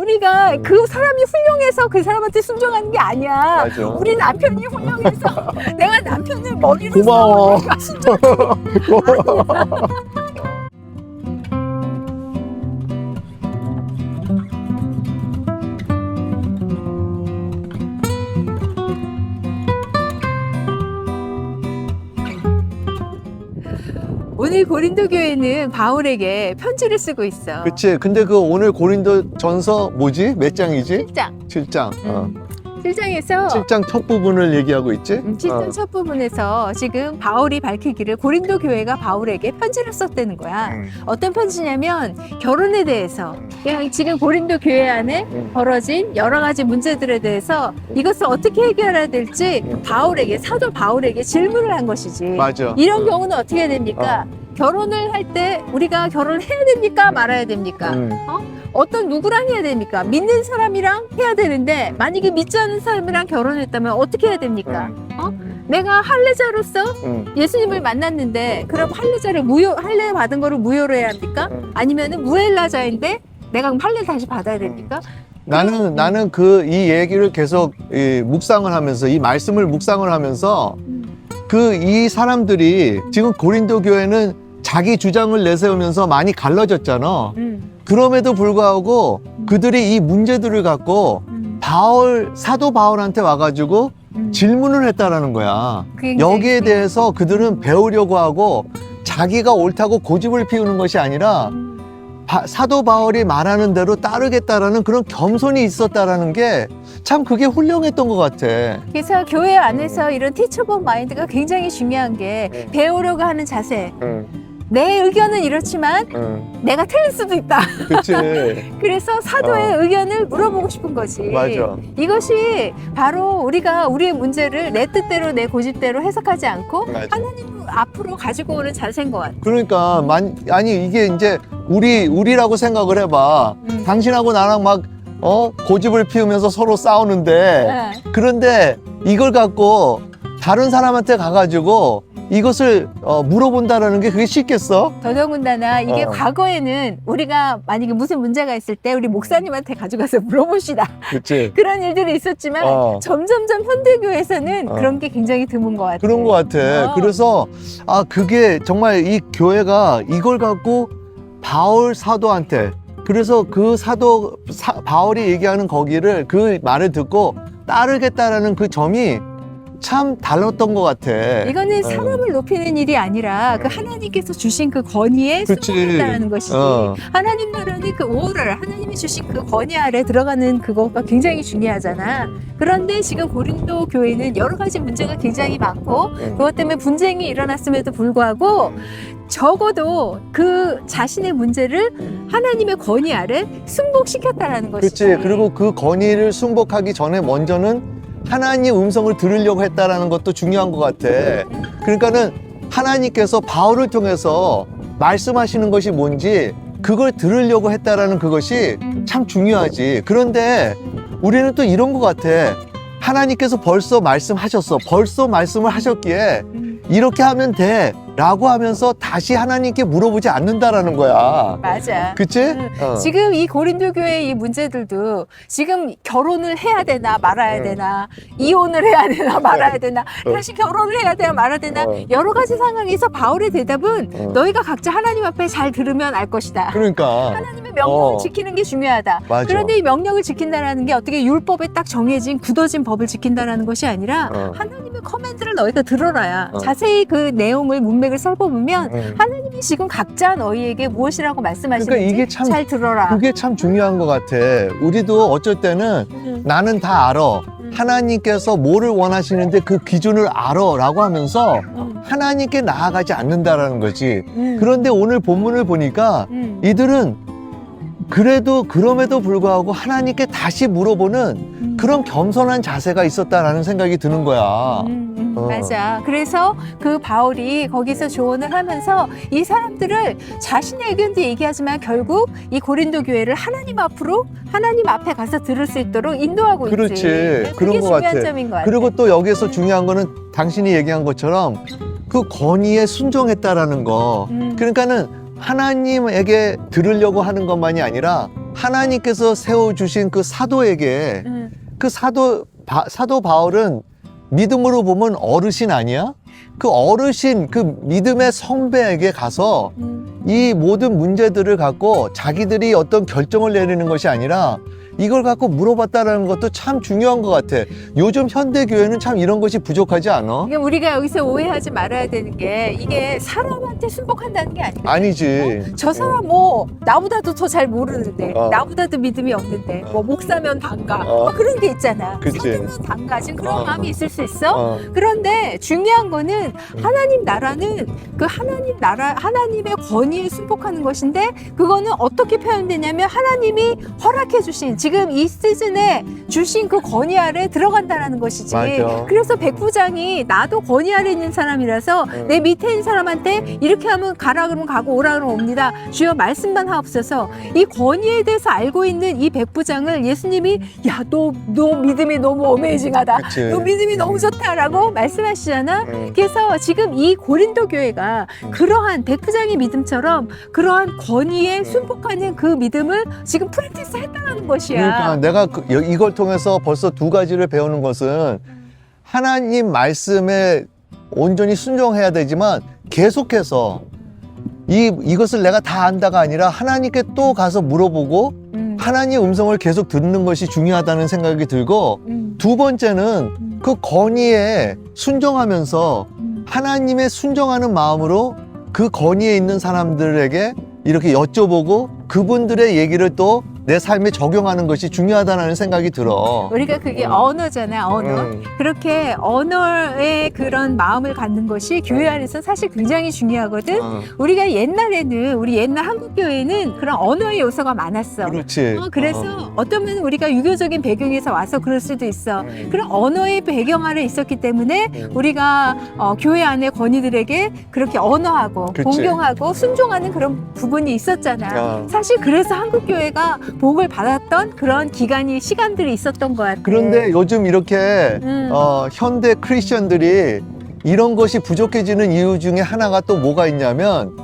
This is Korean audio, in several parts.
우리가 그 사람이 훌륭해서 그 사람한테 순종하는 게 아니야. 맞아. 우리 남편이 훌륭해서 내가 남편을 머리로 고마워. 써서 순종. 오늘 고린도 교회는 바울에게 편지를 쓰고 있어. 그치. 근데 그 오늘 고린도 전서 뭐지? 몇 장이지? 7장. 7장. 7장에서 7장 첫 부분을 얘기하고 있지? 7장 첫 부분에서 지금 바울이 밝히기를 고린도 교회가 바울에게 편지를 썼다는 거야. 어떤 편지냐면 결혼에 대해서 그냥 지금 고린도 교회 안에 벌어진 여러 가지 문제들에 대해서 이것을 어떻게 해결해야 될지 바울에게 사도 바울에게 질문을 한 것이지. 맞아. 이런 경우는 어떻게 해야 됩니까? 결혼을 할 때 우리가 결혼을 해야 됩니까? 말아야 됩니까? 어떤 누구랑 해야 됩니까? 믿는 사람이랑 해야 되는데 만약에 믿지 않는 사람이랑 결혼했다면 어떻게 해야 됩니까? 내가 할례자로서 예수님을 만났는데 그럼 할례자를 할례 받은 거를 무효로 해야 합니까? 아니면은 무헬라자인데 내가 그럼 할례 다시 받아야 됩니까? 나는 이 얘기를 계속 묵상을 하면서 이 말씀을 묵상을 하면서 이 사람들이 지금 고린도 교회는 자기 주장을 내세우면서 많이 갈라졌잖아. 그럼에도 불구하고 그들이 이 문제들을 갖고 사도 바울한테 와가지고 질문을 했다라는 거야. 여기에 대해서 그들은 배우려고 하고 자기가 옳다고 고집을 피우는 것이 아니라 사도 바울이 말하는 대로 따르겠다라는 그런 겸손이 있었다라는 게 참 그게 훌륭했던 것 같아. 그래서 교회 안에서 이런 티처블 마인드가 굉장히 중요한 게 배우려고 하는 자세. 내 의견은 이렇지만 내가 틀릴 수도 있다. 그치. 그래서 사도의 의견을 물어보고 싶은 거지. 맞아. 이것이 바로 우리가 우리의 문제를 내 뜻대로 내 고집대로 해석하지 않고 맞아. 하나님 앞으로 가지고 오는 자세인 것 같아. 그러니까 아니 이게 이제 우리라고 생각을 해봐. 당신하고 나랑 막 고집을 피우면서 서로 싸우는데 그런데 이걸 갖고 다른 사람한테 가가지고 이것을 물어본다라는 게 그게 쉽겠어? 더더군다나 이게 과거에는 우리가 만약에 무슨 문제가 있을 때 우리 목사님한테 가져가서 물어봅시다. 그치. 그런 일들이 있었지만 점점점 현대교회에서는 그런 게 굉장히 드문 것 같아. 그런 것 같아. 그래서 그게 정말 이 교회가 이걸 갖고 바울 사도한테 그래서 그 바울이 얘기하는 거기를 그 말을 듣고 따르겠다라는 그 점이 참 달랐던 것 같아. 이거는 사람을 높이는 일이 아니라 그 하나님께서 주신 그 권위에 순종했다는 것이지. 하나님 나라는 그 오를 하나님이 주신 그 권위 아래 들어가는 그거가 굉장히 중요하잖아. 그런데 지금 고린도 교회는 여러 가지 문제가 굉장히 많고 그것 때문에 분쟁이 일어났음에도 불구하고 적어도 그 자신의 문제를 하나님의 권위 아래 승복시켰다라는 것이지. 그렇지. 그리고 그 권위를 승복하기 전에 먼저는 하나님 음성을 들으려고 했다라는 것도 중요한 것 같아. 그러니까는 하나님께서 바울을 통해서 말씀하시는 것이 뭔지 그걸 들으려고 했다라는 그것이 참 중요하지. 그런데 우리는 또 이런 것 같아. 하나님께서 벌써 말씀하셨어. 벌써 말씀을 하셨기에 이렇게 하면 돼 라고 하면서 다시 하나님께 물어보지 않는다라는 거야. 맞아. 그치? 지금 이 고린도 교회의 이 문제들도 지금 결혼을 해야 되나 말아야 되나 이혼을 해야 되나 말아야 되나 다시 결혼을 해야 되나 말아야 되나 여러 가지 상황에서 바울의 대답은 너희가 각자 하나님 앞에 잘 들으면 알 것이다. 그러니까 하나님의 명령을 지키는 게 중요하다. 맞아. 그런데 이 명령을 지킨다는 게 어떻게 율법에 딱 정해진 굳어진 법을 지킨다는 것이 아니라 하나님의 커맨드를 너희가 들어라야 자세히 그 내용을 문맥을 살펴보면 하나님이 지금 각자 너희에게 무엇이라고 말씀하시는지 그러니까 이게 참, 잘 들어라. 그게 참 중요한 것 같아. 우리도 어쩔 때는 나는 다 알아. 하나님께서 뭐를 원하시는데 그 기준을 알아 라고 하면서 하나님께 나아가지 않는다라는 거지. 그런데 오늘 본문을 보니까 이들은 그래도 그럼에도 불구하고 하나님께 다시 물어보는 그런 겸손한 자세가 있었다라는 생각이 드는 거야. 맞아. 그래서 그 바울이 거기서 조언을 하면서 이 사람들을 자신의 의견도 얘기하지만 결국 이 고린도 교회를 하나님 앞에 가서 들을 수 있도록 인도하고 그렇지. 있지. 그게 그런 것 중요한 같아. 점인 것 같아. 그리고 또 여기서 중요한 거는 당신이 얘기한 것처럼 그 권위에 순종했다라는 거. 그러니까는 하나님에게 들으려고 하는 것만이 아니라 하나님께서 세워주신 그 사도에게 그 사도 바울은 믿음으로 보면 어르신 아니야? 그 어르신, 그 믿음의 성배에게 가서 이 모든 문제들을 갖고 자기들이 어떤 결정을 내리는 것이 아니라 이걸 갖고 물어봤다는 것도 참 중요한 것 같아. 요즘 현대교회는 참 이런 것이 부족하지 않아? 이게 우리가 여기서 오해하지 말아야 되는 게 이게 사람한테 순복한다는 게 아니고 아니지. 저 사람 뭐 나보다도 더 잘 모르는데 나보다도 믿음이 없는데 뭐 목사면 단가 뭐 그런 게 있잖아. 그치. 사도면 단가 지금 그런 어. 마음이 있을 수 있어. 어. 그런데 중요한 거는 하나님 나라는 그 하나님 나라 하나님의 권위에 순복하는 것인데 그거는 어떻게 표현되냐면 하나님이 허락해 주신 지금 이 시즌에 주신 그 권위 아래 들어간다라는 것이지. 맞아. 그래서 백부장이 나도 권위 아래 있는 사람이라서 내 밑에 있는 사람한테 이렇게 하면 가라 그러면 가고 오라 그러면 옵니다. 주여 말씀만 하옵소서. 이 권위에 대해서 알고 있는 이 백부장을 예수님이 야, 너 믿음이 너무 어메이징하다. 그치. 너 믿음이 너무 좋다라고 말씀하시잖아. 그래서 지금 이 고린도 교회가 그러한 백부장의 믿음처럼 그러한 권위에 순복하는 그 믿음을 지금 프랙티스 했다는 것이야. 그러니까 내가 이걸 통해서 벌써 두 가지를 배우는 것은 하나님 말씀에 온전히 순종해야 되지만 계속해서 이것을 내가 다 안다가 아니라 하나님께 또 가서 물어보고 하나님의 음성을 계속 듣는 것이 중요하다는 생각이 들고 두 번째는 그 권위에 순종하면서 하나님의 순종하는 마음으로 그 권위에 있는 사람들에게 이렇게 여쭤보고 그분들의 얘기를 또 내 삶에 적용하는 것이 중요하다는 생각이 들어. 우리가 그게 언어잖아, 언어. 그렇게 언어의 그런 마음을 갖는 것이 교회 안에서 사실 굉장히 중요하거든. 우리가 옛날에는 우리 옛날 한국 교회는 그런 언어의 요소가 많았어. 그렇지. 그래서 어쩌면 우리가 유교적인 배경에서 와서 그럴 수도 있어. 그런 언어의 배경 아래 있었기 때문에 우리가 교회 안에 권위들에게 그렇게 언어하고 그치. 공경하고 순종하는 그런 부분이 있었잖아. 사실 그래서 한국 교회가 복을 받았던 그런 기간이 시간들이 있었던 것 같아. 그런데 요즘 이렇게 현대 크리스천들이 이런 것이 부족해지는 이유 중에 하나가 또 뭐가 있냐면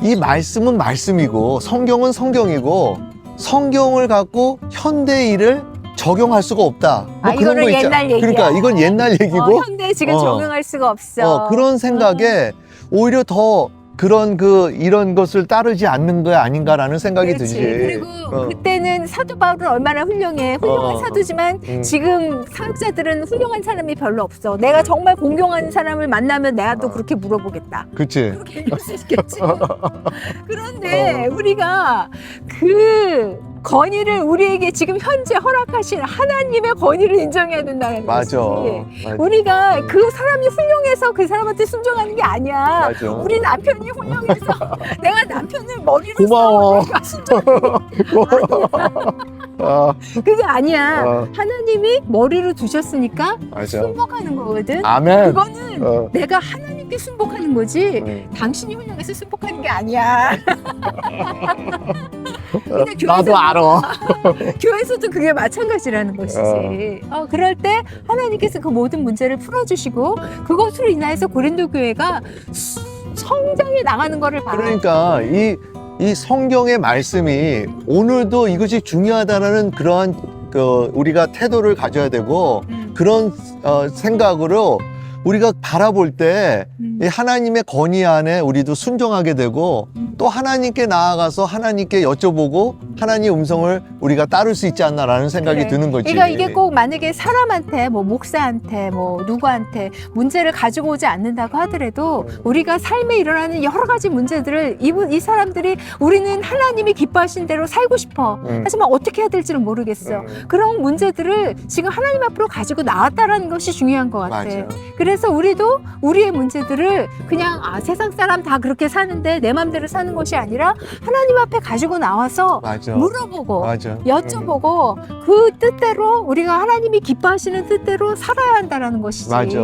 이 말씀은 말씀이고 성경은 성경이고 성경을 갖고 현대 일을 적용할 수가 없다. 뭐 그런 이거는 거 있잖아. 옛날 얘기야. 그러니까 이건 옛날 얘기고 현대에 지금 적용할 수가 없어. 그런 생각에 오히려 더 그런 이런 것을 따르지 않는 거 아닌가라는 생각이 그렇지. 들지. 그리고 그때는 사도 바울은 얼마나 훌륭해. 훌륭한 사도지만 지금 사역자들은 훌륭한 사람이 별로 없어. 내가 정말 공경하는 사람을 만나면 내가 또 그렇게 물어보겠다. 그치. 그렇게 얘기할 수 있겠지. 그런데 우리가 그 권위를 우리에게 지금 현재 허락하신 하나님의 권위를 인정해야 된다는 맞아. 것이지. 맞아. 우리가 그 사람이 훌륭해서 그 사람한테 순종하는 게 아니야. 맞아. 우리 남편이 훌륭해서 내가 남편을 머리로 고마워. 세워서 순종하는 그게 아니야. 하나님이 머리로 두셨으니까 맞아. 순복하는 거거든. 아멘. 그거는 내가 하나님께 순복하는 거지 당신이 훌륭해서 순복하는 게 아니야. 근데 나도 알아. 교회에서도 그게 마찬가지라는 것이지. 그럴 때 하나님께서 그 모든 문제를 풀어주시고 그것으로 인하여서 고린도 교회가 성장해 나가는 거를 봐. 그러니까 이 성경의 말씀이 오늘도 이것이 중요하다는 그러한 우리가 태도를 가져야 되고 그런 생각으로 우리가 바라볼 때 이 하나님의 권위 안에 우리도 순종하게 되고 또 하나님께 나아가서 하나님께 여쭤보고 하나님의 음성을 우리가 따를 수 있지 않나라는 생각이 그래. 드는 거지. 그러니까 이게 꼭 만약에 사람한테 뭐 목사한테 뭐 누구한테 문제를 가지고 오지 않는다고 하더라도 우리가 삶에 일어나는 여러 가지 문제들을 이 사람들이 우리는 하나님이 기뻐하신 대로 살고 싶어. 하지만 어떻게 해야 될지는 모르겠어. 그런 문제들을 지금 하나님 앞으로 가지고 나왔다라는 것이 중요한 것 같아. 맞아요. 그래서 우리도 우리의 문제들을 그냥 세상 사람 다 그렇게 사는데 내 맘대로 사는 것이 아니라 하나님 앞에 가지고 나와서 맞아. 물어보고 맞아. 여쭤보고 그 뜻대로 우리가 하나님이 기뻐하시는 뜻대로 살아야 한다는 것이지. 맞아.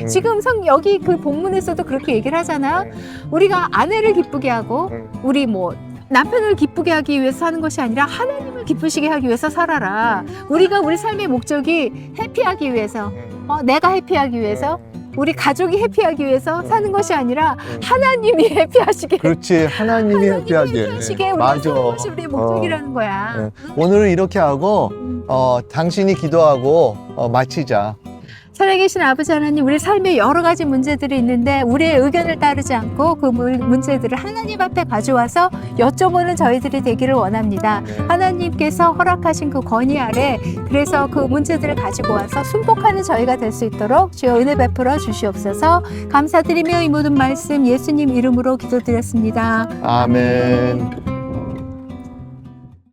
지금 여기 그 본문에서도 그렇게 얘기를 하잖아. 우리가 아내를 기쁘게 하고 우리 뭐 남편을 기쁘게 하기 위해서 하는 것이 아니라 하나님을 기쁘시게 하기 위해서 살아라. 우리가 우리 삶의 목적이 해피하기 위해서 내가 해피하기 위해서 우리 가족이 해피하기 위해서 사는 것이 아니라 하나님이 해피하시게. 그렇지. 하나님이 해피하게. 해피하시게 우리 맞아. 사는 것이 우리의 목적이라는 거야. 네. 오늘은 이렇게 하고 당신이 기도하고 마치자. 살아계신 아버지 하나님, 우리 삶에 여러 가지 문제들이 있는데 우리의 의견을 따르지 않고 그 문제들을 하나님 앞에 가져와서 여쭤보는 저희들이 되기를 원합니다. 하나님께서 허락하신 그 건의 아래 그래서 그 문제들을 가지고 와서 순복하는 저희가 될 수 있도록 주여 은혜 베풀어 주시옵소서. 감사드리며 이 모든 말씀 예수님 이름으로 기도드렸습니다. 아멘.